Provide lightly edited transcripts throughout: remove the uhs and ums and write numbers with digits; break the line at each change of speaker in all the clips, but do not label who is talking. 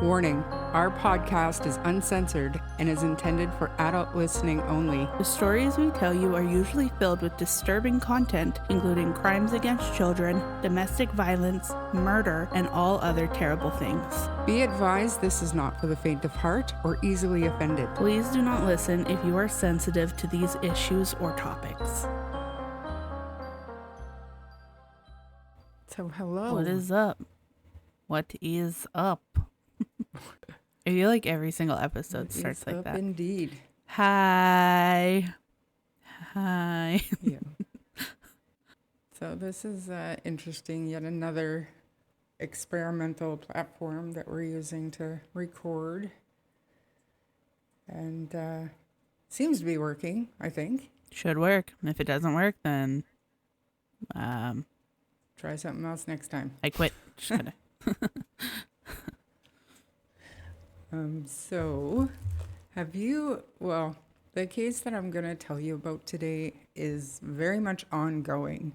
Warning, our podcast is uncensored and is intended for adult listening only.
The stories we tell you are usually filled with disturbing content, including crimes against children, domestic violence, murder, and all other terrible things.
Be advised this is not for the faint of heart or easily offended.
Please do not listen if you are sensitive to these issues or topics.
So, hello.
What is up? What is up? I feel like every single episode starts like that.
Indeed.
Hi.
Yeah. So this is interesting. Yet another experimental platform that we're using to record. And seems to be working, I think.
Should work. If it doesn't work, then
try something else next time.
I quit. Just kidding.
So the case that I'm going to tell you about today is very much ongoing.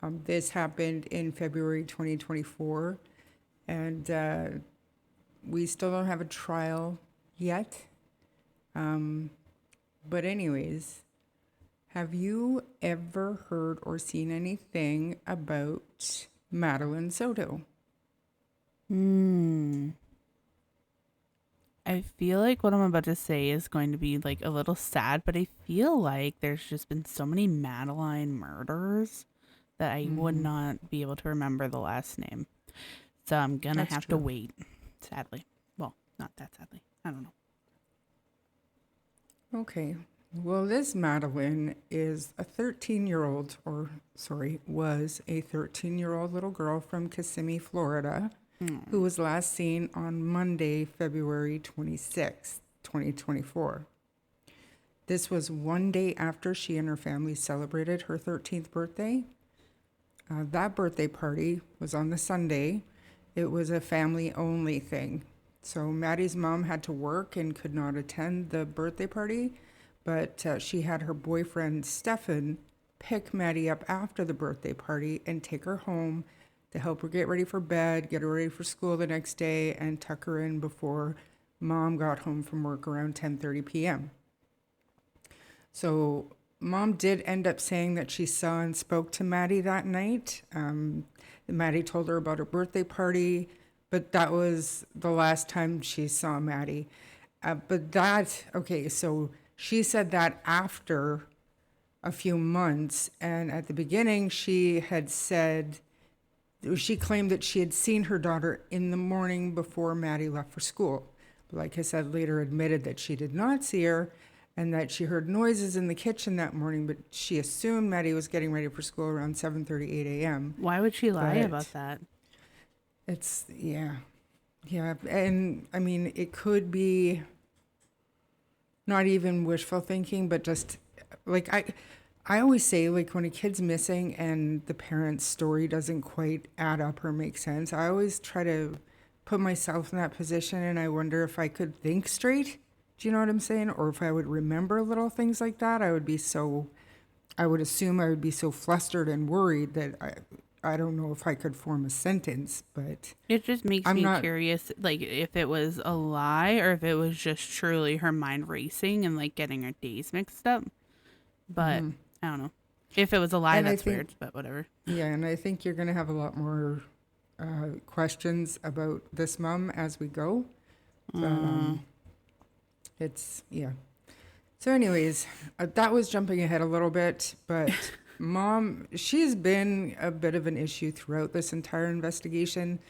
This happened in February 2024, and we still don't have a trial yet. But anyways, have you ever heard or seen anything about Madeline Soto?
I feel like what I'm about to say is going to be like a little sad, but I feel like there's just been so many Madeline murders that I would not be able to remember the last name. So I'm going to have to wait, sadly. Well, not that sadly. I don't know.
Okay. Well, this Madeline is was a 13-year-old little girl from Kissimmee, Florida, who was last seen on Monday, February 26, 2024. This was one day after she and her family celebrated her 13th birthday. That birthday party was on the Sunday. It was a family-only thing. So Maddie's mom had to work and could not attend the birthday party, but she had her boyfriend, Stephan, pick Maddie up after the birthday party and take her home to help her get ready for bed, get her ready for school the next day, and tuck her in before mom got home from work around 10:30 p.m. So mom did end up saying that she saw and spoke to Maddie that night. Maddie told her about her birthday party, but that was the last time she saw Maddie. So she said that after a few months, and at the beginning she claimed that she had seen her daughter in the morning before Maddie left for school. But like I said, later admitted that she did not see her and that she heard noises in the kitchen that morning, but she assumed Maddie was getting ready for school around 7:38 a.m.
Why would she lie about that?
Yeah. And I mean, it could be not even wishful thinking, but just like I always say, like, when a kid's missing and the parent's story doesn't quite add up or make sense, I always try to put myself in that position, and I wonder if I could think straight. Do you know what I'm saying? Or if I would remember little things like that, I would assume I would be so flustered and worried that I don't know if I could form a sentence, but
it just makes me curious, like, if it was a lie or if it was just truly her mind racing and like getting her days mixed up. But I don't know. If it was a lie, that's weird, but whatever. Yeah,
and I think you're going to have a lot more questions about this mom as we go. So anyways, that was jumping ahead a little bit, but mom, she's been a bit of an issue throughout this entire investigation.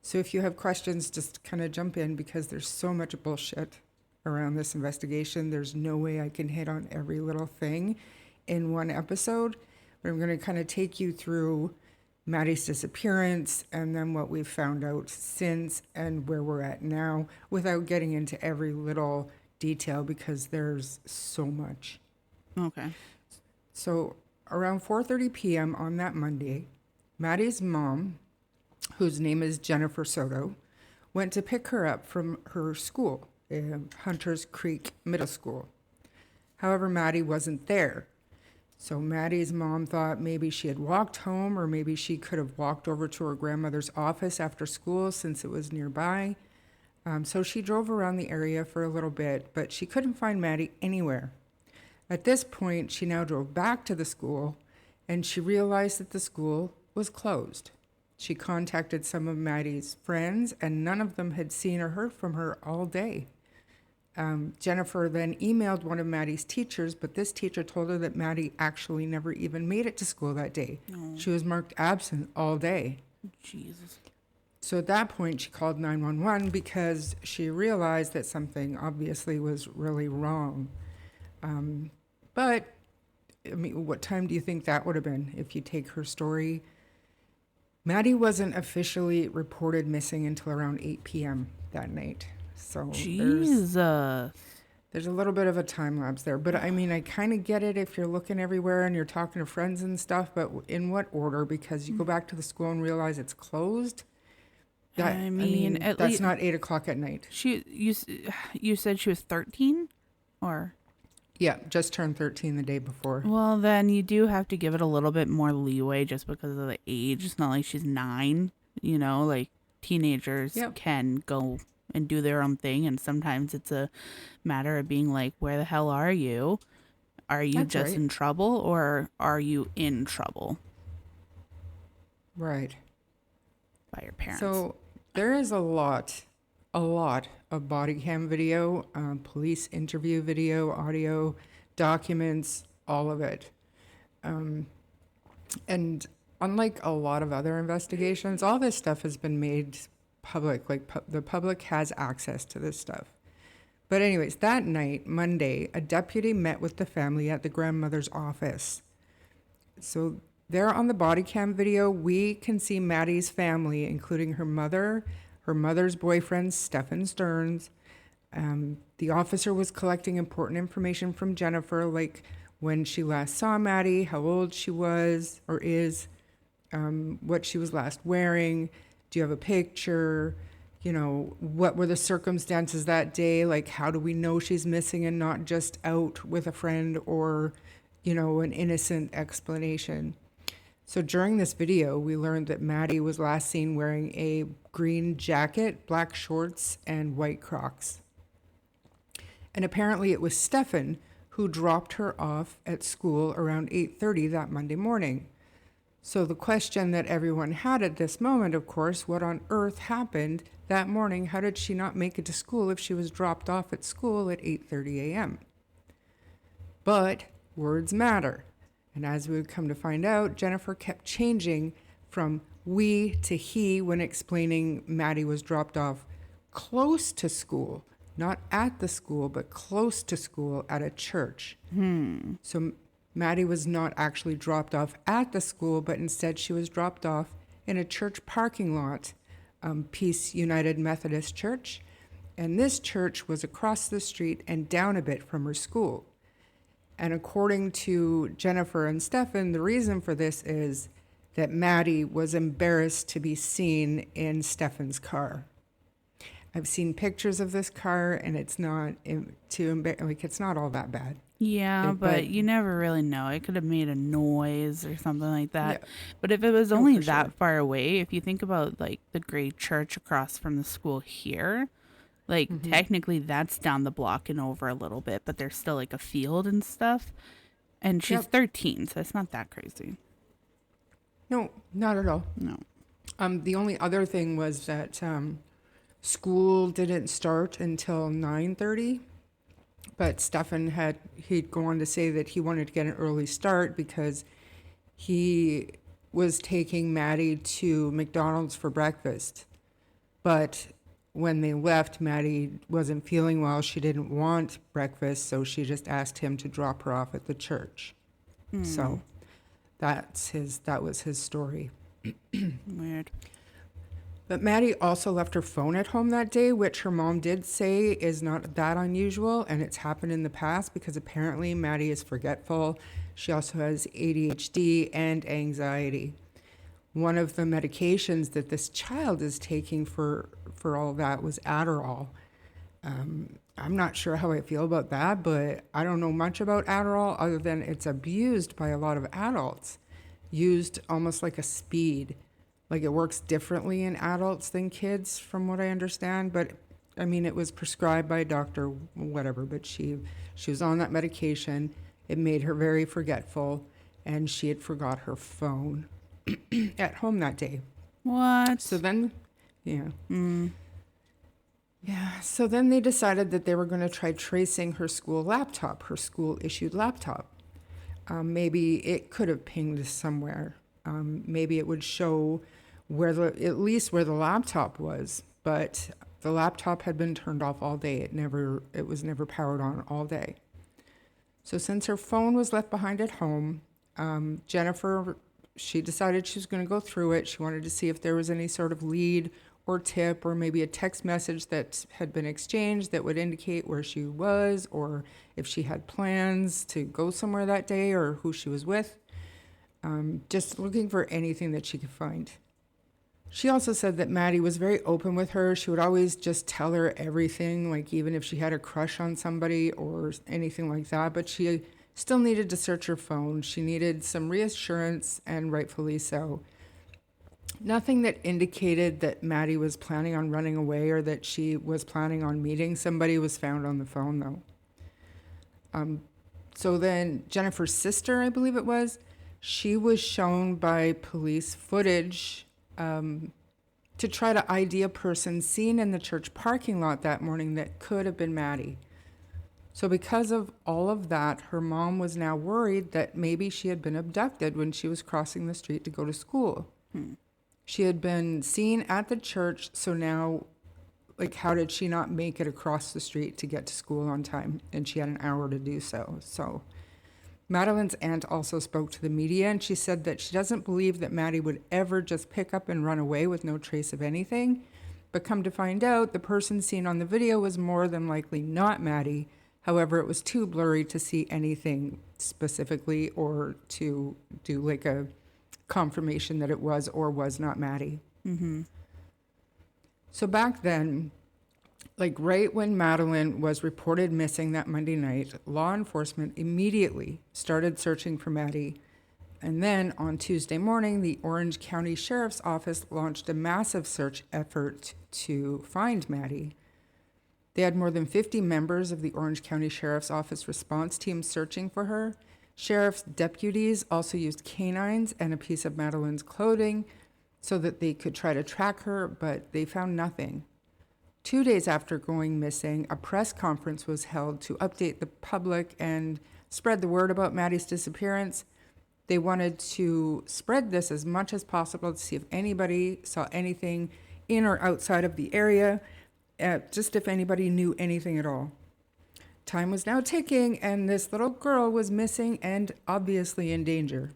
So if you have questions, just kind of jump in, because there's so much bullshit around this investigation. There's no way I can hit on every little thing in one episode, but I'm going to kind of take you through Maddie's disappearance and then what we've found out since and where we're at now, without getting into every little detail because there's so much.
Okay.
So around 4:30 p.m. on that Monday, Maddie's mom, whose name is Jennifer Soto, went to pick her up from her school, Hunters Creek Middle School. However, Maddie wasn't there. So Maddie's mom thought maybe she had walked home, or maybe she could have walked over to her grandmother's office after school since it was nearby. So she drove around the area for a little bit, but she couldn't find Maddie anywhere. At this point, she now drove back to the school, and she realized that the school was closed. She contacted some of Maddie's friends, and none of them had seen or heard from her all day. Jennifer then emailed one of Maddie's teachers, but this teacher told her that Maddie actually never even made it to school that day.
Oh.
She was marked absent all day.
Jesus.
So at that point, she called 911 because she realized that something obviously was really wrong. But, I mean, what time do you think that would have been if you take her story? Maddie wasn't officially reported missing until around 8 p.m. that night. So
Jesus.
there's a little bit of a time lapse there. But I mean, I kind of get it if you're looking everywhere and you're talking to friends and stuff, but in what order? Because you go back to the school and realize it's closed. That,
I mean, at
that's
least
not 8 o'clock at night.
you said she was 13, or
Yeah, just turned 13 the day before.
well, then you do have to give it a little bit more leeway just because of the age. It's not like she's 9, like teenagers
Yep.
can go and do their own thing, and sometimes it's a matter of being like, where the hell are you? Are you
That's
just
right.
in trouble, or are you in trouble
Right.
by your parents?
So there is a lot of body cam video, police interview video, audio, documents, all of it. And unlike a lot of other investigations, all this stuff has been made public. Like the public has access to this stuff. But anyways, that night, Monday, a deputy met with the family at the grandmother's office. So there on the body cam video, we can see Maddie's family, including her mother, her mother's boyfriend, Stephan Sterns. The officer was collecting important information from Jennifer, like when she last saw Maddie, how old she was or is, what she was last wearing. Do you have a picture? What were the circumstances that day? Like, how do we know she's missing and not just out with a friend or, an innocent explanation? So during this video, we learned that Maddie was last seen wearing a green jacket, black shorts, and white Crocs. And apparently it was Stephan who dropped her off at school around 8:30 that Monday morning. So the question that everyone had at this moment, of course, what on earth happened that morning? How did she not make it to school if she was dropped off at school at 8:30 a.m.? But words matter. And as we would come to find out, Jennifer kept changing from we to he when explaining Maddie was dropped off close to school, not at the school, but close to school at a church. So Maddie was not actually dropped off at the school, but instead she was dropped off in a church parking lot, Peace United Methodist Church. And this church was across the street and down a bit from her school. And according to Jennifer and Stephan, the reason for this is that Maddie was embarrassed to be seen in Stephan's car. I've seen pictures of this car, and it's not it's not all that bad.
Yeah,
But
but you never really know. It could have made a noise or something like that.
Yeah.
But if it was
Oh,
only
for
that
sure.
far away, if you think about like the great church across from the school here, like
Mm-hmm.
technically that's down the block and over a little bit, but there's still like a field and stuff. And she's
Yep.
13, so it's not that crazy.
No, not at all.
No.
The only other thing was that school didn't start until 9:30, but Stephan he'd go on to say that he wanted to get an early start because he was taking Maddie to McDonald's for breakfast. But when they left, Maddie wasn't feeling well. She didn't want breakfast, so she just asked him to drop her off at the church. So that was his story.
Weird.
But Maddie also left her phone at home that day, which her mom did say is not that unusual, and it's happened in the past because apparently Maddie is forgetful. She also has ADHD and anxiety. One of the medications that this child is taking for all that was Adderall. I'm not sure how I feel about that, but I don't know much about Adderall other than it's abused by a lot of adults, used almost like a speed. Like it works differently in adults than kids, from what I understand, but I mean, it was prescribed by a doctor, whatever, but she was on that medication. It made her very forgetful, and she had forgot her phone at home that day.
What?
So then, yeah.
Mm.
Yeah, so then they decided that they were going to try tracing her school laptop, her school-issued laptop. Maybe it could have pinged somewhere. Maybe it would show at least where the laptop was, but the laptop had been turned off all day. It was never powered on all day. So since her phone was left behind at home, Jennifer, she decided she was going to go through it. She wanted to see if there was any sort of lead or tip or maybe a text message that had been exchanged that would indicate where she was or if she had plans to go somewhere that day or who she was with. Just looking for anything that she could find. She also said that Maddie was very open with her. She would always just tell her everything, like even if she had a crush on somebody or anything like that, but she still needed to search her phone. She needed some reassurance, and rightfully so. Nothing that indicated that Maddie was planning on running away or that she was planning on meeting somebody was found on the phone, though. So then Jennifer's sister, I believe it was, she was shown by police footage to try to ID a person seen in the church parking lot that morning that could have been Maddie. So because of all of that, her mom was now worried that maybe she had been abducted when she was crossing the street to go to school. She had been seen at the church, so now, like, how did she not make it across the street to get to school on time? And she had an hour to do so. So Madeline's aunt also spoke to the media, and she said that she doesn't believe that Maddie would ever just pick up and run away with no trace of anything. But come to find out, the person seen on the video was more than likely not Maddie. However, it was too blurry to see anything specifically or to do like a confirmation that it was or was not Maddie.
Mm-hmm.
So back then, like right when Madeline was reported missing that Monday night, law enforcement immediately started searching for Maddie. And then on Tuesday morning, the Orange County Sheriff's Office launched a massive search effort to find Maddie. They had more than 50 members of the Orange County Sheriff's Office response team searching for her. Sheriff's deputies also used canines and a piece of Madeline's clothing so that they could try to track her, but they found nothing. 2 days after going missing, a press conference was held to update the public and spread the word about Maddie's disappearance. They wanted to spread this as much as possible to see if anybody saw anything in or outside of the area, just if anybody knew anything at all. Time was now ticking, and this little girl was missing and obviously in danger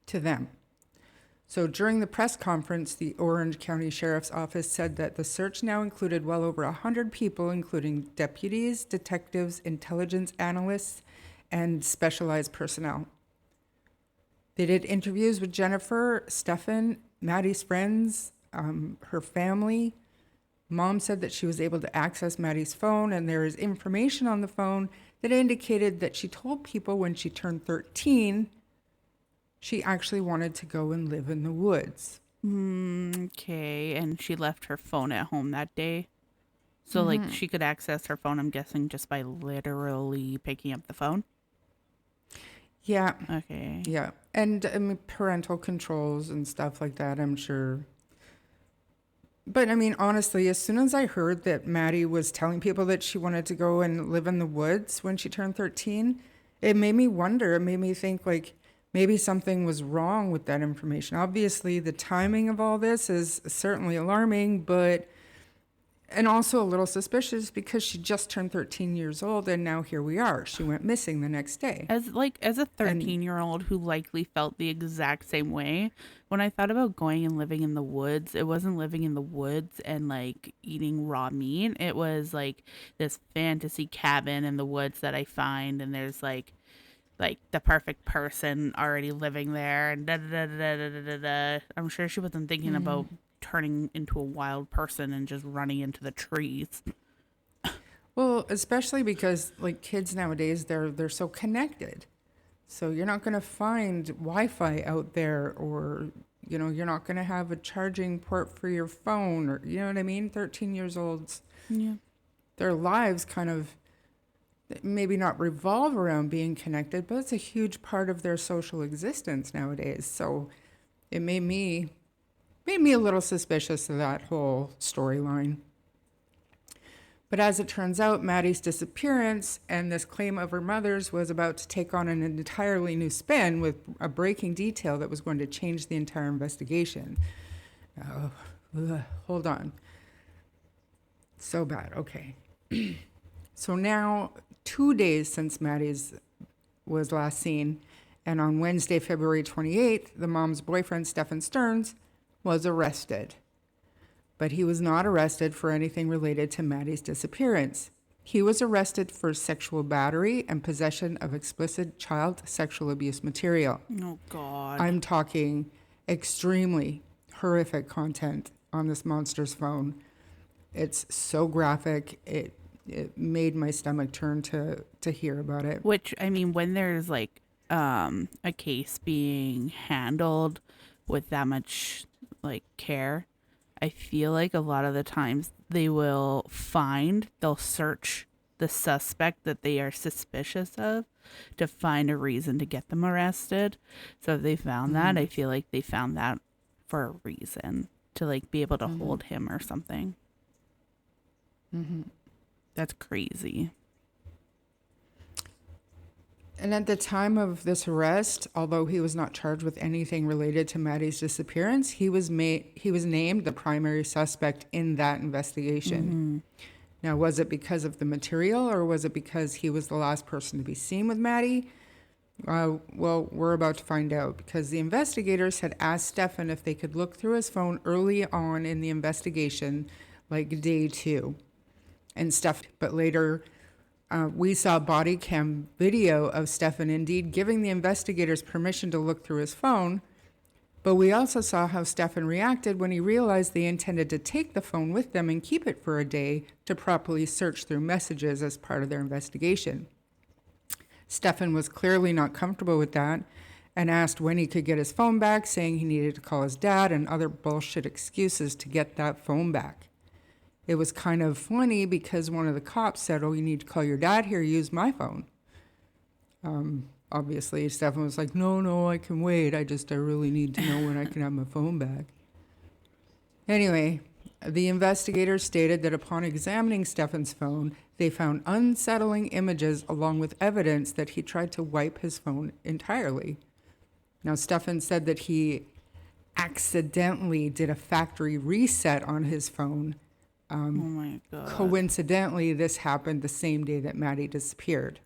to them. So during the press conference, the Orange County Sheriff's Office said that the search now included well over 100 people, including deputies, detectives, intelligence analysts, and specialized personnel. They did interviews with Jennifer, Stephan, Maddie's friends, her family. Mom said that she was able to access Maddie's phone, and there is information on the phone that indicated that she told people when she turned 13, she actually wanted to go and live in the woods.
Okay, and she left her phone at home that day. So, like, she could access her phone, I'm guessing, just by literally picking up the phone?
Yeah.
Okay.
Yeah. And I mean, parental controls and stuff like that, I'm sure. But I mean, honestly, as soon as I heard that Maddie was telling people that she wanted to go and live in the woods when she turned 13, it made me wonder. It made me think, like, maybe something was wrong with that information. Obviously, the timing of all this is certainly alarming, and also a little suspicious because she just turned 13 years old, and now here we are. She went missing the next day.
As a 13-year-old who likely felt the exact same way, when I thought about going and living in the woods, it wasn't living in the woods and like eating raw meat. It was like this fantasy cabin in the woods that I find, and there's like the perfect person already living there, and da da da da da da da da. I'm sure she wasn't thinking about turning into a wild person and just running into the trees.
Well, especially because like kids nowadays, they're so connected. So you're not going to find Wi-Fi out there or you're not going to have a charging port for your phone, or, you know what I mean? 13 years olds,
Yeah.
their lives kind of maybe not revolve around being connected, but it's a huge part of their social existence nowadays. So it made me a little suspicious of that whole storyline. But as it turns out, Maddie's disappearance and this claim of her mother's was about to take on an entirely new spin with a breaking detail that was going to change the entire investigation. Hold on. So bad. Okay. So now, 2 days since Maddie's was last seen, and on Wednesday, February 28th, the mom's boyfriend, Stephan Sterns, was arrested. But he was not arrested for anything related to Maddie's disappearance. He was arrested for sexual battery and possession of explicit child sexual abuse material.
Oh, God.
I'm talking extremely horrific content on this monster's phone. It's so graphic. It made my stomach turn to hear about it.
Which, I mean, when there's like a case being handled with that much like care, I feel like a lot of the times they'll search the suspect that they are suspicious of to find a reason to get them arrested. So if they found that, I feel like they found that for a reason to like be able to hold him or something. That's crazy.
And at the time of this arrest, although he was not charged with anything related to Maddie's disappearance, he was named the primary suspect in that investigation. Now, was it because of the material, or was it because he was the last person to be seen with Maddie? Well, we're about to find out, because the investigators had asked Stephan if they could look through his phone early on in the investigation, like day 2. And but later we saw body cam video of Stephan indeed giving the investigators permission to look through his phone, but we also saw how Stephan reacted when he realized they intended to take the phone with them and keep it for a day to properly search through messages as part of their investigation. Stephan was clearly not comfortable with that and asked when he could get his phone back, saying he needed to call his dad and other bullshit excuses to get that phone back. It was kind of funny because one of the cops said, "Oh, you need to call your dad here, use my phone." Obviously, Stephan was like, no, I can wait. I really need to know when I can have my phone back. Anyway, the investigators stated that upon examining Stephan's phone, they found unsettling images along with evidence that he tried to wipe his phone entirely. Now, Stephan said that he accidentally did a factory reset on his phone.
Oh my God.
Coincidentally, this happened the same day that Maddie disappeared.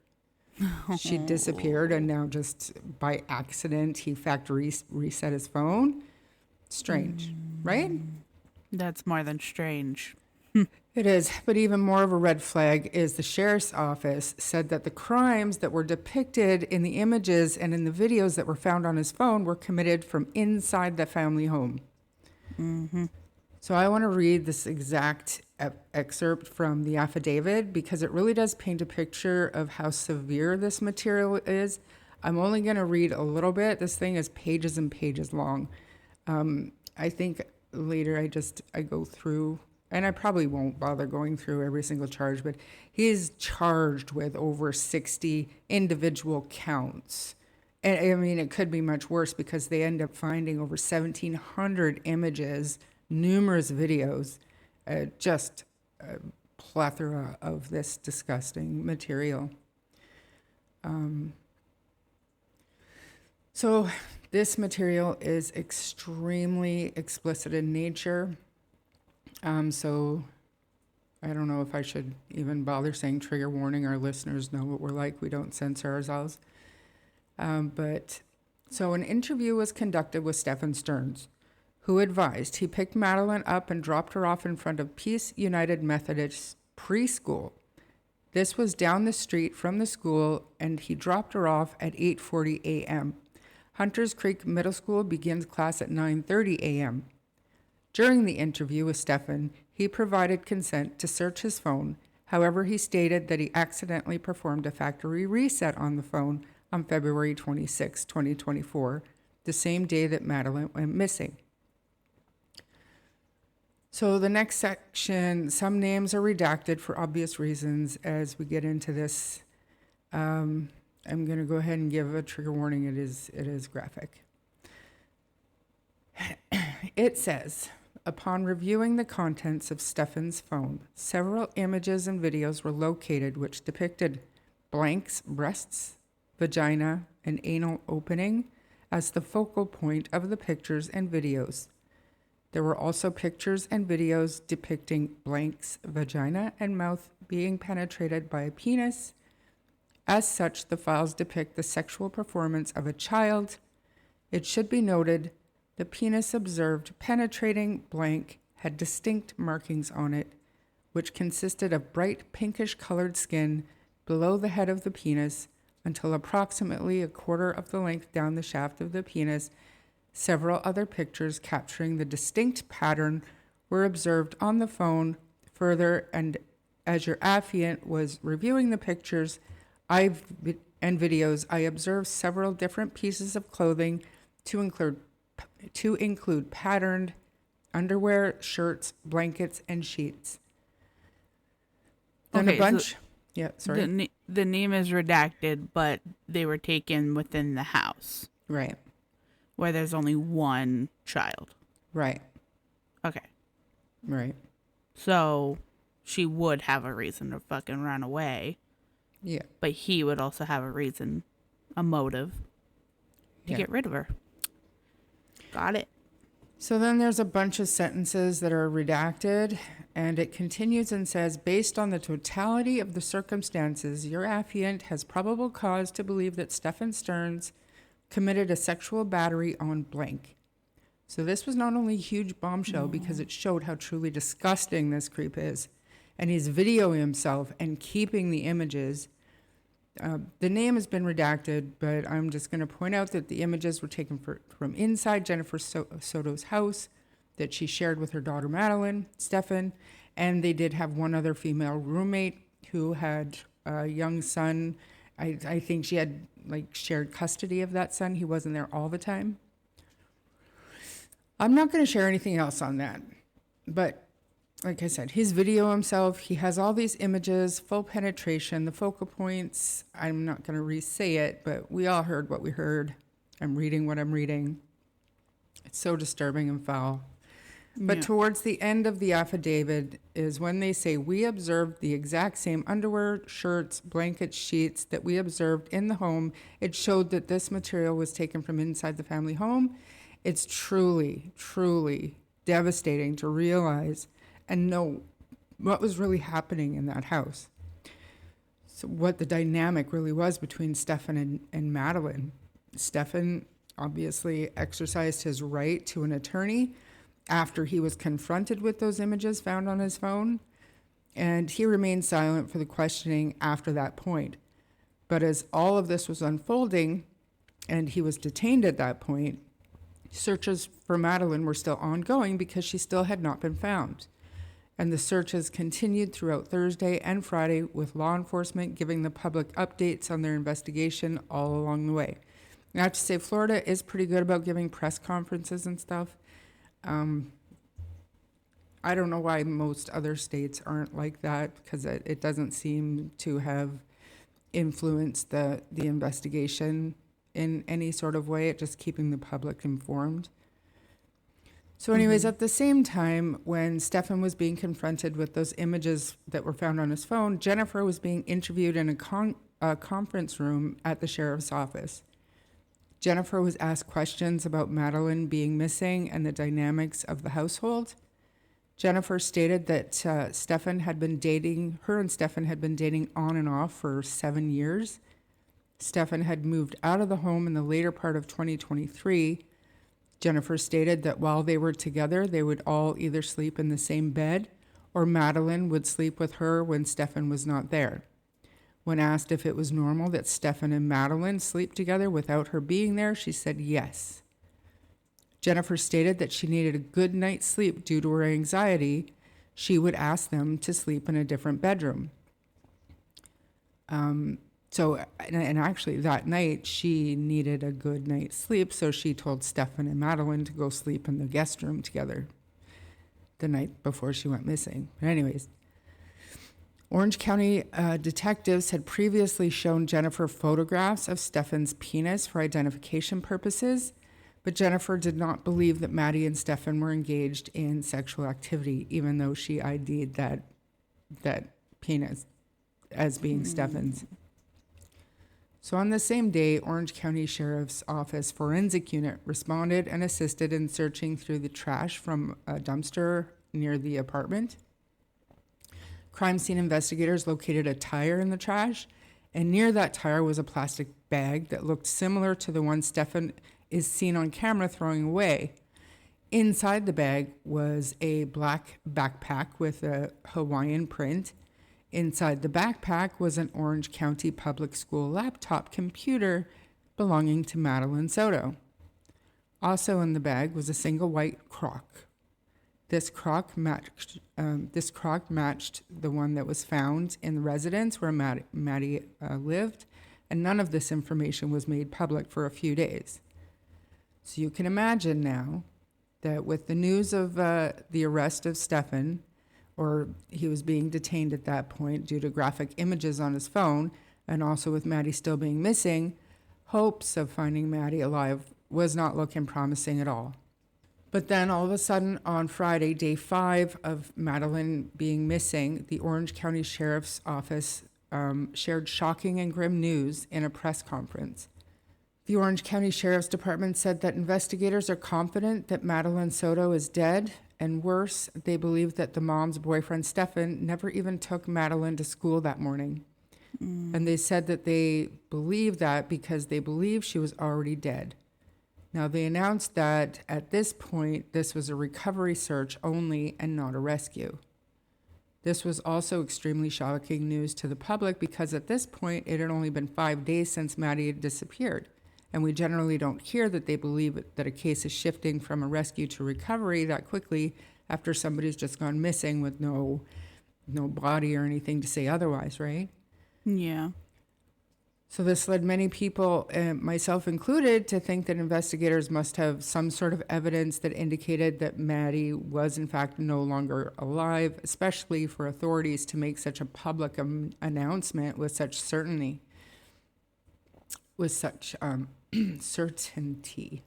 She disappeared, and now just by accident, he factory reset his phone. Strange, right?
That's more than strange.
It is, but even more of a red flag is the sheriff's office said that the crimes that were depicted in the images and in the videos that were found on his phone were committed from inside the family home. So I want to read this exact excerpt from the affidavit because it really does paint a picture of how severe this material is. I'm only going to read a little bit. This thing is pages and pages long. I think later I go through, and I probably won't bother going through every single charge, but he is charged with over 60 individual counts. And I mean, it could be much worse because they end up finding over 1,700 images, numerous videos, just a plethora of this disgusting material. So this material is extremely explicit in nature. So I don't know if I should even bother saying trigger warning. Our listeners know what we're like. We don't censor ourselves. But so an interview was conducted with Stephan Sterns, who advised he picked Madeline up and dropped her off in front of Peace United Methodist Preschool. This was down the street from the school, and he dropped her off at 8:40 a.m. Hunters Creek Middle School begins class at 9:30 a.m. During the interview with Stephan, he provided consent to search his phone. However, he stated that he accidentally performed a factory reset on the phone on February 26, 2024, the same day that Madeline went missing. So the next section, some names are redacted for obvious reasons. As we get into this, I'm going to go ahead and give a trigger warning. It is graphic. It says, upon reviewing the contents of Stephan's phone, several images and videos were located which depicted blanks, breasts, vagina, and anal opening as the focal point of the pictures and videos. There were also pictures and videos depicting blanks, vagina, and mouth being penetrated by a penis. As such, the files depict the sexual performance of a child. It should be noted the penis observed penetrating blank had distinct markings on it, which consisted of bright pinkish colored skin below the head of the penis until approximately a quarter of the length down the shaft of the penis. Several other pictures capturing the distinct pattern were observed on the phone. Further, and as your affiant was reviewing the pictures and videos, I observed several different pieces of clothing to include patterned underwear, shirts, blankets, and sheets. Then
Okay,
a bunch. Yeah, sorry.
The name is redacted, but they were taken within the house
Right,
where there's only one child.
right,
Okay.
right.
So she would have a reason to fucking run away,
Yeah,
but he would also have a reason, a motive to
yeah.
get rid of her. Got it.
So then there's a bunch of sentences that are redacted, and it continues and says, based on the totality of the circumstances, your affiant has probable cause to believe that Stephan Sterns committed a sexual battery on blank. So this was not only a huge bombshell because it showed how truly disgusting this creep is, and he's videoing himself and keeping the images. The name has been redacted, but I'm just going to point out that the images were taken from inside Jennifer Soto's house that she shared with her daughter Madeline, Stephan, and they did have one other female roommate who had a young son. I think she had shared custody of that son. He wasn't there all the time. I'm not going to share anything else on that, but like I said, he's video himself. He has all these images, full penetration, the focal points. I'm not going to re-say it, but we all heard what we heard. I'm reading what I'm reading. It's so disturbing and foul. But towards the end of the affidavit is when they say, we observed the exact same underwear, shirts, blankets, sheets that we observed in the home. It showed that this material was taken from inside the family home. It's truly, truly devastating to realize and know what was really happening in that house. So what the dynamic really was between Stephan and Madeline. Stephan obviously exercised his right to an attorney after he was confronted with those images found on his phone, and he remained silent for the questioning after that point. But as all of this was unfolding and he was detained at that point, searches for Madeline were still ongoing because she still had not been found. And the searches continued throughout Thursday and Friday, with law enforcement giving the public updates on their investigation all along the way. And I have to say, Florida is pretty good about giving press conferences and stuff. I don't know why most other states aren't like that, because it doesn't seem to have influenced the investigation in any sort of way. It's just keeping the public informed. So anyways, at the same time, when Stephan was being confronted with those images that were found on his phone, Jennifer was being interviewed in a conference room at the sheriff's office. Jennifer was asked questions about Madeline being missing and the dynamics of the household. Jennifer stated that her and Stephan had been dating on and off for 7 years. Stephan had moved out of the home in the later part of 2023. Jennifer stated that while they were together, they would all either sleep in the same bed or Madeline would sleep with her when Stephan was not there. When asked if it was normal that Stephan and Madeline sleep together without her being there, she said yes. Jennifer stated that she needed a good night's sleep due to her anxiety. She would ask them to sleep in a different bedroom. So, and actually that night she needed a good night's sleep, so she told Stephan and Madeline to go sleep in the guest room together the night before she went missing. But anyways, Orange County detectives had previously shown Jennifer photographs of Stephan's penis for identification purposes, but Jennifer did not believe that Maddie and Stephan were engaged in sexual activity, even though she ID'd that penis as being Stephan's. So on the same day, Orange County Sheriff's Office Forensic Unit responded and assisted in searching through the trash from a dumpster near the apartment. Crime scene investigators located a tire in the trash, and near that tire was a plastic bag that looked similar to the one Stephan is seen on camera throwing away. Inside the bag was a black backpack with a Hawaiian print. Inside the backpack was an Orange County Public School laptop computer belonging to Madeline Soto. Also in the bag was a single white crock. This crock matched the one that was found in the residence where Maddie lived, and none of this information was made public for a few days. So you can imagine now that with the news of the arrest of Stephan, or he was being detained at that point due to graphic images on his phone, and also with Maddie still being missing, hopes of finding Maddie alive was not looking promising at all. But then all of a sudden on Friday, day 5 of Madeline being missing, the Orange County Sheriff's Office shared shocking and grim news in a press conference. The Orange County Sheriff's Department said that investigators are confident that Madeline Soto is dead, and worse, they believe that the mom's boyfriend, Stephan, never even took Madeline to school that morning. And they said that they believe that because they believe she was already dead. Now, they announced that at this point, this was a recovery search only and not a rescue. This was also extremely shocking news to the public because at this point, it had only been 5 days since Maddie had disappeared. And we generally don't hear that they believe that a case is shifting from a rescue to recovery that quickly after somebody's just gone missing with no body or anything to say otherwise, right?
Yeah.
So this led many people, myself included, to think that investigators must have some sort of evidence that indicated that Maddie was in fact no longer alive, especially for authorities to make such a public announcement with such certainty. With such certainty.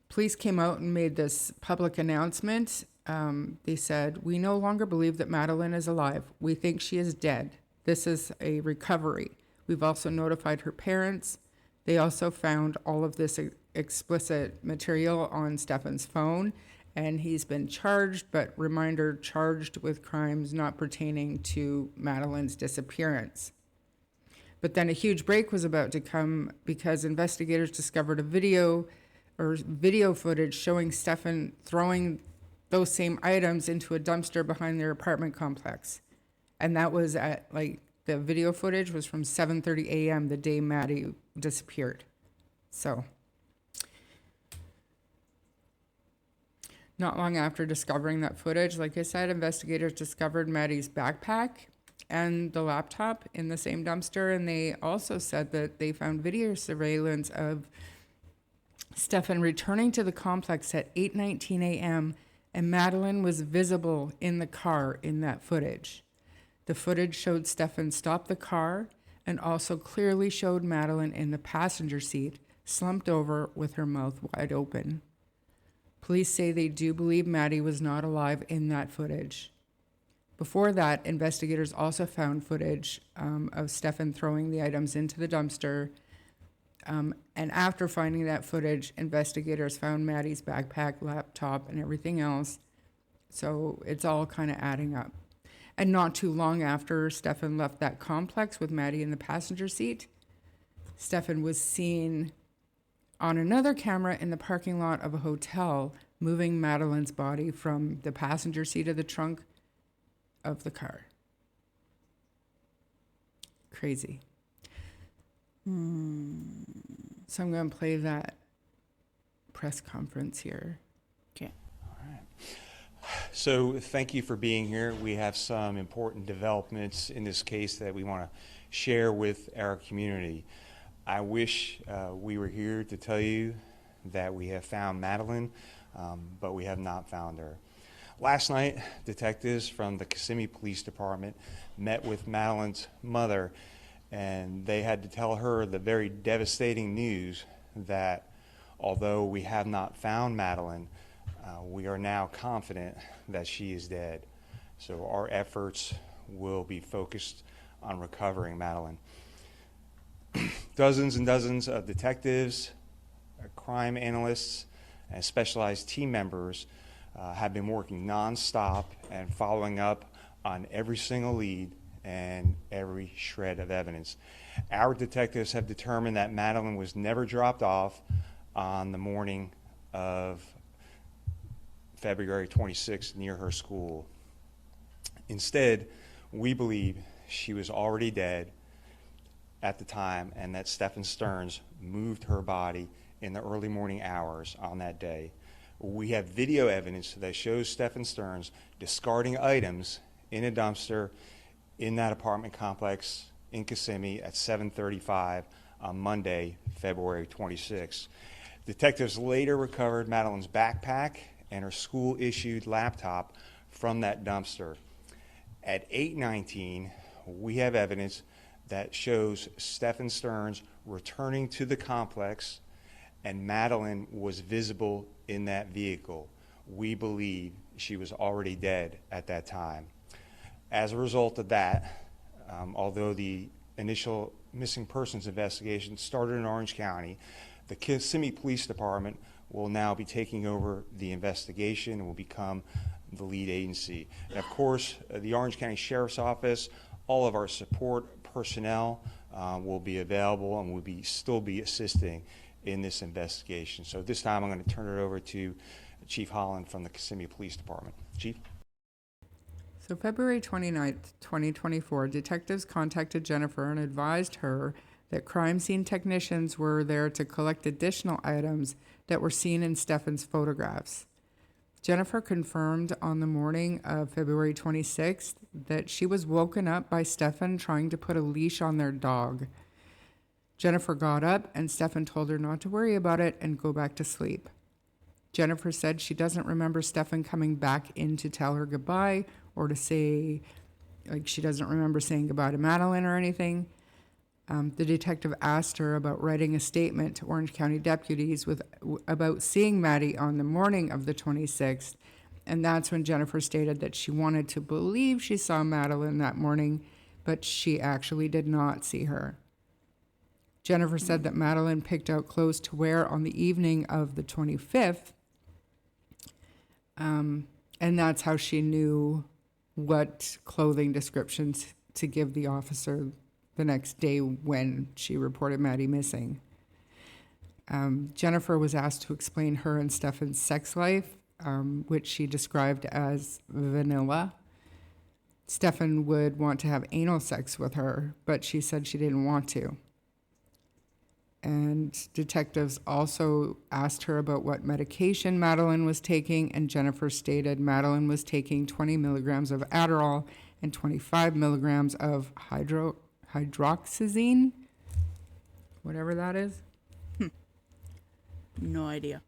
Police came out and made this public announcement. They said, "We no longer believe that Madeline is alive. We think she is dead. This is a recovery. We've also notified her parents. They also found all of this explicit material on Stephan's phone, and he's been charged, but reminder, charged with crimes not pertaining to Madeline's disappearance." But then a huge break was about to come because investigators discovered a video footage showing Stephan throwing those same items into a dumpster behind their apartment complex. And that was the video footage was from 7:30 a.m. the day Maddie disappeared. So not long after discovering that footage, like I said, investigators discovered Maddie's backpack and the laptop in the same dumpster. And they also said that they found video surveillance of Stephan returning to the complex at 8:19 a.m. and Madeline was visible in the car in that footage. The footage showed Stephan stop the car and also clearly showed Madeline in the passenger seat, slumped over with her mouth wide open. Police say they do believe Maddie was not alive in that footage. Before that, investigators also found footage of Stephan throwing the items into the dumpster. And after finding that footage, investigators found Maddie's backpack, laptop, and everything else. So it's all kind of adding up. And not too long after Stephan left that complex with Maddie in the passenger seat, Stephan was seen on another camera in the parking lot of a hotel moving Madeline's body from the passenger seat of the trunk of the car. Crazy. So I'm going to play that press conference here.
Okay.
All right. So thank you for being here. We have some important developments in this case that we want to share with our community. I wish we were here to tell you that we have found Madeline, but we have not found her. Last night, detectives from the Kissimmee Police Department met with Madeline's mother, and they had to tell her the very devastating news that although we have not found Madeline, we are now confident that she is dead. So our efforts will be focused on recovering Madeline. Dozens and dozens of detectives, crime analysts, and specialized team members have been working nonstop and following up on every single lead and every shred of evidence. Our detectives have determined that Madeline was never dropped off on the morning of February 26th near her school. Instead, we believe she was already dead at the time and that Stephan Sterns moved her body in the early morning hours on that day. We have video evidence that shows Stephan Sterns discarding items in a dumpster in that apartment complex in Kissimmee at 7:35 on Monday, February 26th. Detectives later recovered Madeline's backpack and her school-issued laptop from that dumpster. At 8:19, we have evidence that shows Stephan Sterns returning to the complex and Madeline was visible in that vehicle. We believe she was already dead at that time. As a result of that, although the initial missing persons investigation started in Orange County, the Kissimmee Police Department will now be taking over the investigation and will become the lead agency. And of course, the Orange County Sheriff's Office, all of our support personnel will be available and will still be assisting in this investigation. So this time I'm going to turn it over to Chief Holland from the Kissimmee Police Department. Chief?
So February 29th, 2024, detectives contacted Jennifer and advised her that crime scene technicians were there to collect additional items that were seen in Stephan's photographs. Jennifer confirmed on the morning of February 26th that she was woken up by Stephan trying to put a leash on their dog. Jennifer got up and Stephan told her not to worry about it and go back to sleep. Jennifer said she doesn't remember Stephan coming back in to tell her goodbye or to say, she doesn't remember saying goodbye to Madeline or anything. The detective asked her about writing a statement to Orange County deputies about seeing Maddie on the morning of the 26th, and that's when Jennifer stated that she wanted to believe she saw Madeline that morning, but she actually did not see her. Jennifer said that Madeline picked out clothes to wear on the evening of the 25th, and that's how she knew what clothing descriptions to give the officer the next day when she reported Maddie missing. Jennifer was asked to explain her and Stephan's sex life, which she described as vanilla. Stephan would want to have anal sex with her, but she said she didn't want to. And detectives also asked her about what medication Madeline was taking, and Jennifer stated Madeline was taking 20 milligrams of Adderall and 25 milligrams of hydroxyzine, whatever that is.
No idea.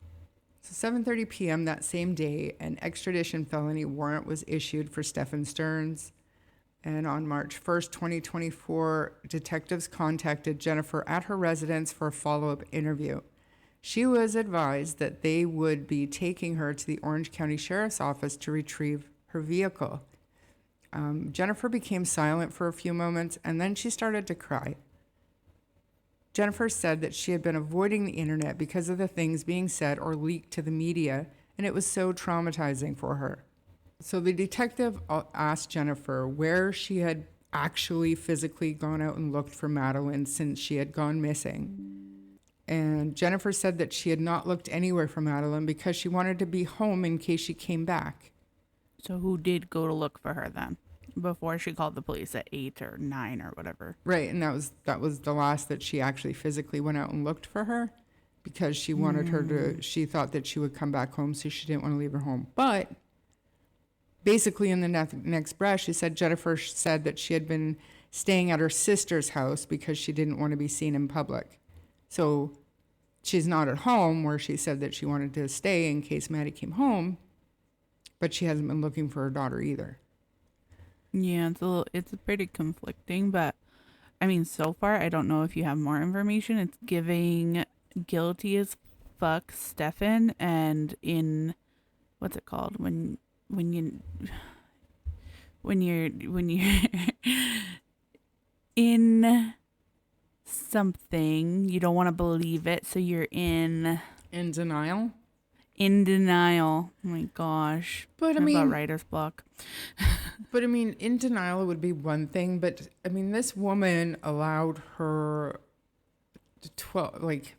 So 7:30 p.m. that same day, an extradition felony warrant was issued for Stephan Sterns. And on March 1st, 2024, detectives contacted Jennifer at her residence for a follow-up interview. She was advised that they would be taking her to the Orange County Sheriff's Office to retrieve her vehicle. Jennifer became silent for a few moments, and then she started to cry. Jennifer said that she had been avoiding the internet because of the things being said or leaked to the media, and it was so traumatizing for her. So the detective asked Jennifer where she had actually physically gone out and looked for Madeline since she had gone missing. And Jennifer said that she had not looked anywhere for Madeline because she wanted to be home in case she came back.
So who did go to look for her then? Before she called the police at 8 or 9 or whatever.
Right, and that was the last that she actually physically went out and looked for her because she wanted her to, she thought that she would come back home, so she didn't want to leave her home. But basically in the next breath, she said Jennifer said that she had been staying at her sister's house because she didn't want to be seen in public. So she's not at home where she said that she wanted to stay in case Maddie came home, but she hasn't been looking for her daughter either.
Yeah, it's pretty conflicting, but I mean, so far, I don't know if you have more information. It's giving guilty as fuck Stephan, and in what's it called when you're in something you don't want to believe it, so you're in
denial.
In denial. Oh my gosh.
But I
Talk about
mean,
writer's block.
But I mean, in denial would be one thing, but I mean, this woman allowed her 12, like,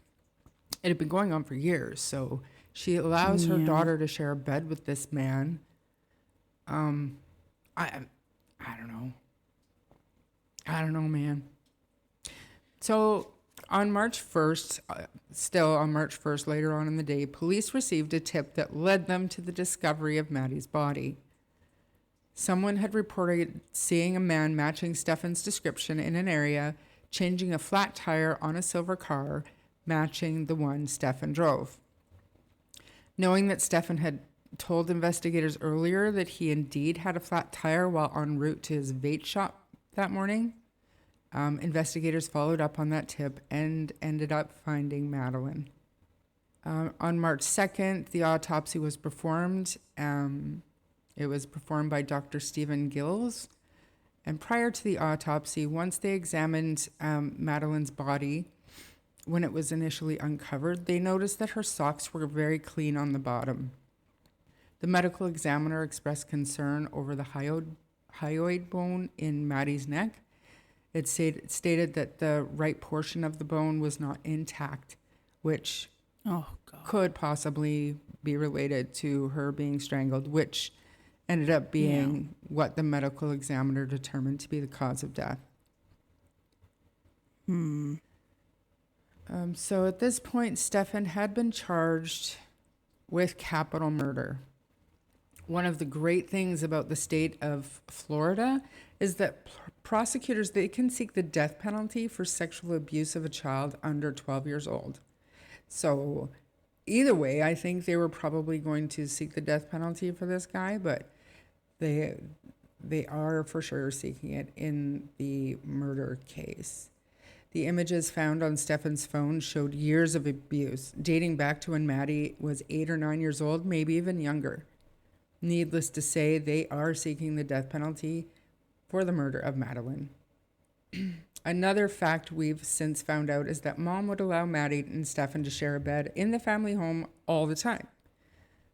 it had been going on for years. So she allows her daughter to share a bed with this man. I don't know. I don't know, man. So on March 1st, still on March 1st, later on in the day, police received a tip that led them to the discovery of Maddie's body. Someone had reported seeing a man matching Stephan's description in an area, changing a flat tire on a silver car, matching the one Stephan drove. Knowing that Stephan had told investigators earlier that he indeed had a flat tire while en route to his vape shop that morning, investigators followed up on that tip and ended up finding Madeline. On March 2nd, the autopsy was performed. It was performed by Dr. Stephen Gills. And prior to the autopsy, once they examined Madeline's body, when it was initially uncovered, they noticed that her socks were very clean on the bottom. The medical examiner expressed concern over the hyoid bone in Maddie's neck. It stated that the right portion of the bone was not intact, which could possibly be related to her being strangled, which ended up being what the medical examiner determined to be the cause of death. So at this point, Stephan had been charged with capital murder. One of the great things about the state of Florida is that prosecutors, they can seek the death penalty for sexual abuse of a child under 12 years old. So either way, I think they were probably going to seek the death penalty for this guy, but they are for sure seeking it in the murder case. The images found on Stephan's phone showed years of abuse, dating back to when Maddie was 8 or 9 years old, maybe even younger. Needless to say, they are seeking the death penalty for the murder of Madeline. Another fact we've since found out is that Mom would allow Maddie and Stephan to share a bed in the family home all the time.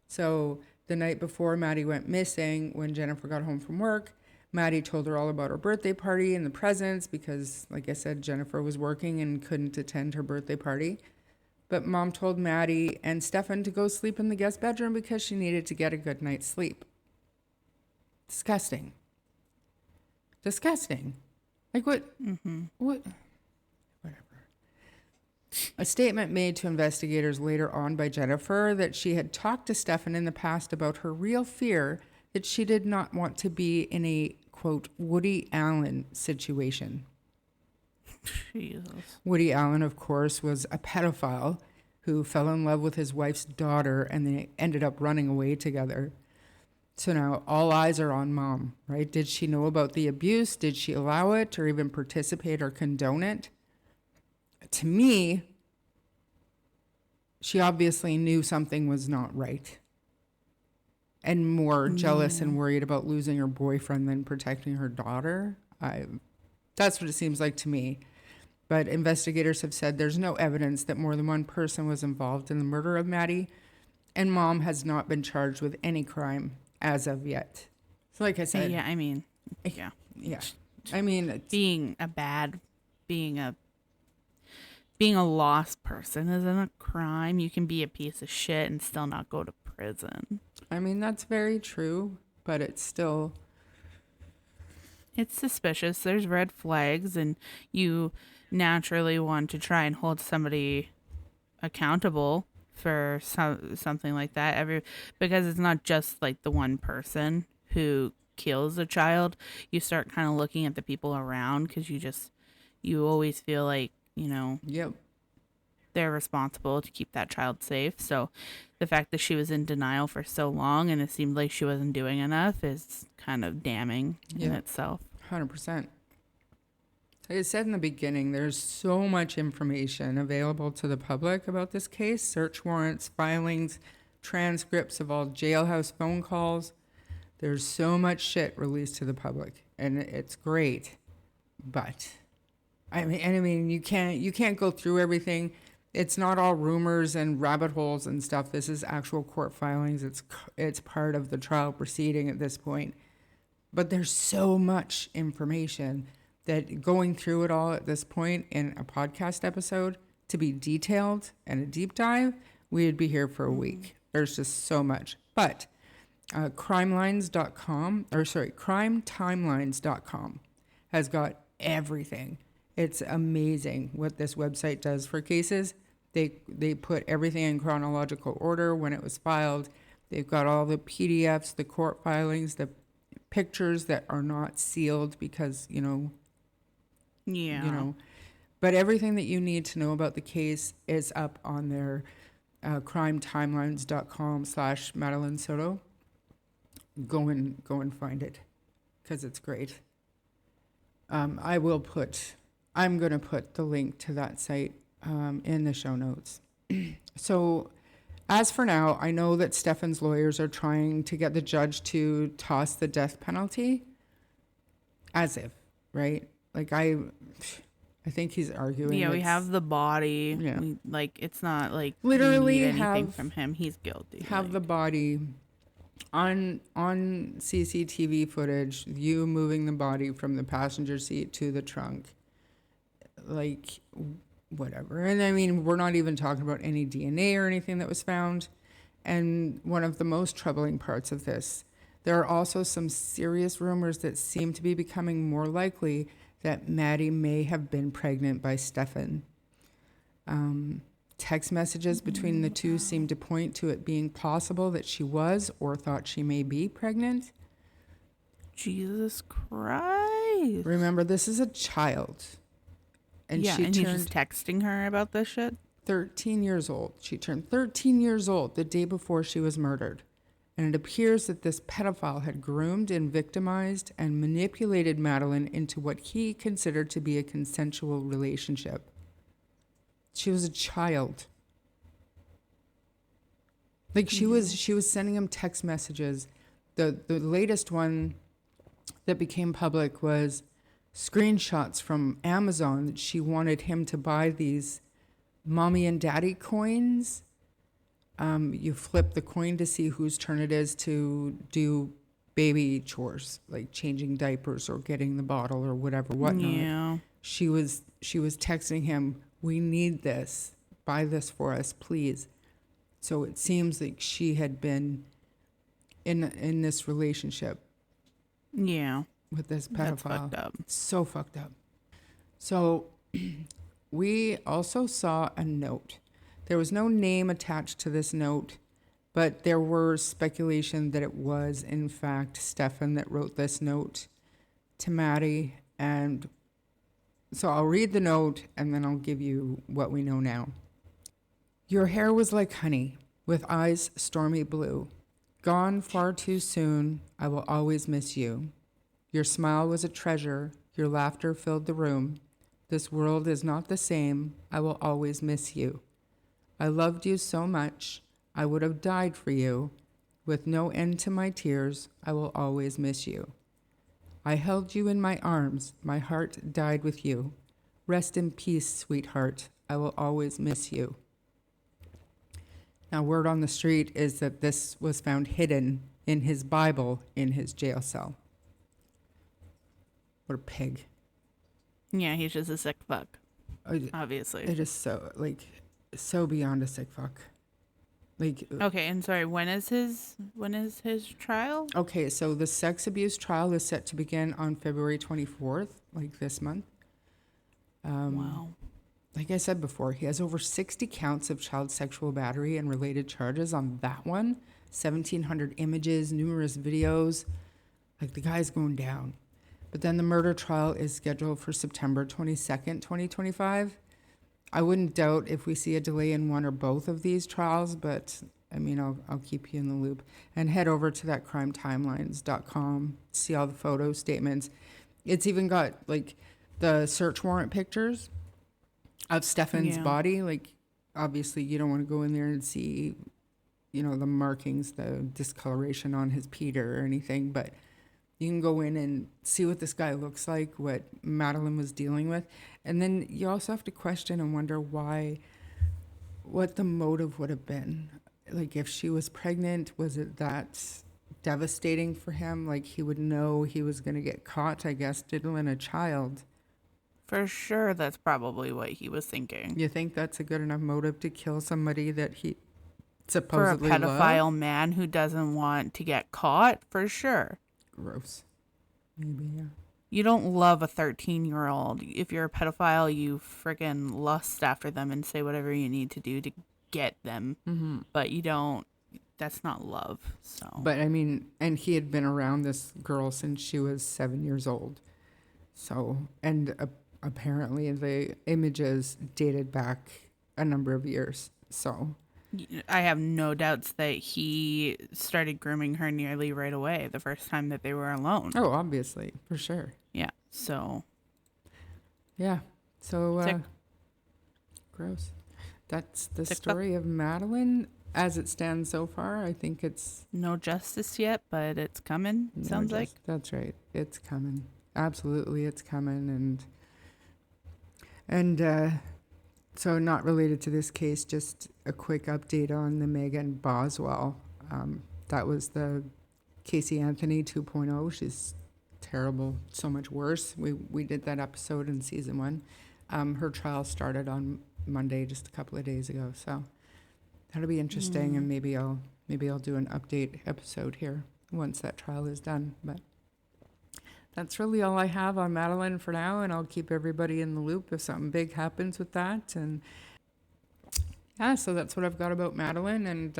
So the night before Maddie went missing, when Jennifer got home from work, Maddie told her all about her birthday party and the presents because, like I said, Jennifer was working and couldn't attend her birthday party. But Mom told Maddie and Stephan to go sleep in the guest bedroom because she needed to get a good night's sleep. Disgusting. Disgusting. Like what? What? Whatever. A statement made to investigators later on by Jennifer that she had talked to Stephan in the past about her real fear that she did not want to be in a, quote, Woody Allen situation.
Jesus.
Woody Allen, of course, was a pedophile who fell in love with his wife's daughter and they ended up running away together. So now all eyes are on Mom, right? Did she know about the abuse? Did she allow it or even participate or condone it? To me, she obviously knew something was not right and more jealous and worried about losing her boyfriend than protecting her daughter. That's what it seems like to me. But investigators have said there's no evidence that more than one person was involved in the murder of Maddie, and Mom has not been charged with any crime as of yet. So like I said...
Yeah, I mean, yeah.
Yeah. I mean...
Being a lost person isn't a crime. You can be a piece of shit and still not go to prison.
I mean, that's very true, but it's still...
It's suspicious. There's red flags, and you naturally want to try and hold somebody accountable for something like that. Because it's not just like the one person who kills a child, you start kind of looking at the people around, because you always feel like,
Yep.
they're responsible to keep that child safe. So the fact that she was in denial for so long and it seemed like she wasn't doing enough is kind of damning in
Yeah.
itself.
100%. Like I said in the beginning, there's so much information available to the public about this case: search warrants, filings, transcripts of all jailhouse phone calls. There's so much shit released to the public, and it's great. But I mean, you can't go through everything. It's not all rumors and rabbit holes and stuff. This is actual court filings. It's part of the trial proceeding at this point. But there's so much information that going through it all at this point in a podcast episode, to be detailed and a deep dive, we'd be here for a week. There's just so much. But crime-timelines.com has got everything. It's amazing what this website does for cases. They put everything in chronological order when it was filed. They've got all the PDFs, the court filings, the pictures that are not sealed because, but everything that you need to know about the case is up on their crimetimelines.com/Madeline Soto. Go and find it because it's great. I'm going to put the link to that site in the show notes. So as for now, I know that Stephan's lawyers are trying to get the judge to toss the death penalty, as if, right? Like I think he's arguing.
Yeah, we have the body.
Yeah.
It's not like
Literally
we need anything
have-
from him. He's guilty.
Have the body on CCTV footage, you moving the body from the passenger seat to the trunk, like whatever. And I mean, we're not even talking about any DNA or anything that was found. And one of the most troubling parts of this, there are also some serious rumors that seem to be becoming more likely that Maddie may have been pregnant by Stephan. Text messages between the two seem to point to it being possible that she was or thought she may be pregnant.
Jesus Christ.
Remember, this is a child. And
yeah,
she
and he's
turned
just texting her about this shit?
13 years old. She turned 13 years old the day before she was murdered. And it appears that this pedophile had groomed and victimized and manipulated Madeline into what he considered to be a consensual relationship. She was a child. Like she was sending him text messages. The latest one that became public was screenshots from Amazon that she wanted him to buy these mommy and daddy coins. You flip the coin to see whose turn it is to do baby chores, like changing diapers or getting the bottle or whatnot.
Yeah.
She was texting him, "We need this. Buy this for us, please." So it seems like she had been in this relationship
Yeah.
with this pedophile.
That's fucked up.
So fucked up. So we also saw a note. There was no name attached to this note, but there were speculation that it was, in fact, Stephan that wrote this note to Maddie. And so I'll read the note and then I'll give you what we know now. Your hair was like honey, with eyes stormy blue. Gone far too soon, I will always miss you. Your smile was a treasure, your laughter filled the room. This world is not the same, I will always miss you. I loved you so much, I would have died for you. With no end to my tears, I will always miss you. I held you in my arms, my heart died with you. Rest in peace, sweetheart, I will always miss you. Now, word on the street is that this was found hidden in his Bible in his jail cell. What a pig.
Yeah, he's just a sick fuck.
It
Obviously.
is so beyond a sick fuck.
Okay, and sorry, when is his trial?
Okay, so the sex abuse trial is set to begin on February 24th, like this month.
Wow.
Like I said before, he has over 60 counts of child sexual battery and related charges on that one. 1,700 images, numerous videos. Like, the guy's going down. But then the murder trial is scheduled for September 22nd, 2025. I wouldn't doubt if we see a delay in one or both of these trials, but I mean, I'll keep you in the loop. And head over to that crimetimelines.com, see all the photo statements. It's even got like the search warrant pictures of Stephan's body. Like, obviously you don't want to go in there and see, the markings, the discoloration on his Peter or anything, but you can go in and see what this guy looks like, what Madeline was dealing with. And then you also have to question and wonder what the motive would have been. Like, if she was pregnant, was it that devastating for him? Like, he would know he was going to get caught, I guess, diddling a child.
For sure, that's probably what he was thinking.
You think that's a good enough motive to kill somebody that he supposedly
for a pedophile
loved?
man who doesn't want to get caught? For sure.
Gross. Maybe, yeah.
You don't love a 13-year-old. If you're a pedophile, you friggin' lust after them and say whatever you need to do to get them.
Mm-hmm.
But you don't, that's not love. So.
But I mean, and he had been around this girl since she was 7 years old. So, and apparently the images dated back a number of years. So
I have no doubts that he started grooming her nearly right away the first time that they were alone.
Oh, obviously, for sure.
Yeah, so.
Yeah, so
Sick.
Gross. That's the
Sick
story of Madeline as it stands so far. I think it's
No justice yet, but it's coming, sounds like.
That's right. It's coming. Absolutely, it's coming. And so, not related to this case, just a quick update on the Megan Boswell. That was the Casey Anthony 2.0. She's terrible, so much worse. We did that episode in season 1. Her trial started on Monday, just a couple of days ago. So that'll be interesting, and maybe I'll do an update episode here once that trial is done. But that's really all I have on Madeline for now, and I'll keep everybody in the loop if something big happens with that. And yeah, so that's what I've got about Madeline, and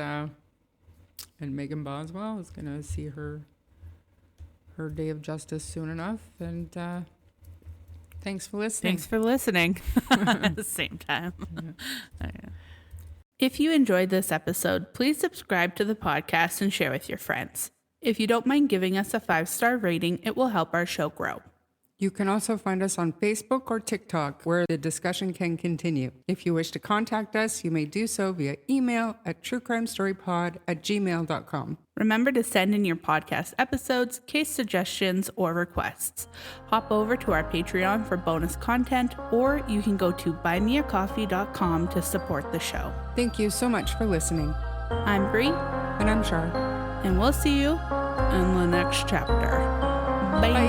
Megan Boswell is gonna see her day of justice soon enough. And thanks for listening.
Thanks for listening at the same time. Yeah. If you enjoyed this episode, please subscribe to the podcast and share with your friends. If you don't mind giving us a 5-star rating, it will help our show grow.
You can also find us on Facebook or TikTok, where the discussion can continue. If you wish to contact us, you may do so via email at truecrimestorypod@gmail.com.
Remember to send in your podcast episodes, case suggestions, or requests. Hop over to our Patreon for bonus content, or you can go to buymeacoffee.com to support the show.
Thank you so much for listening.
I'm Bree,
And I'm Char.
and we'll see you in the next chapter. Bye.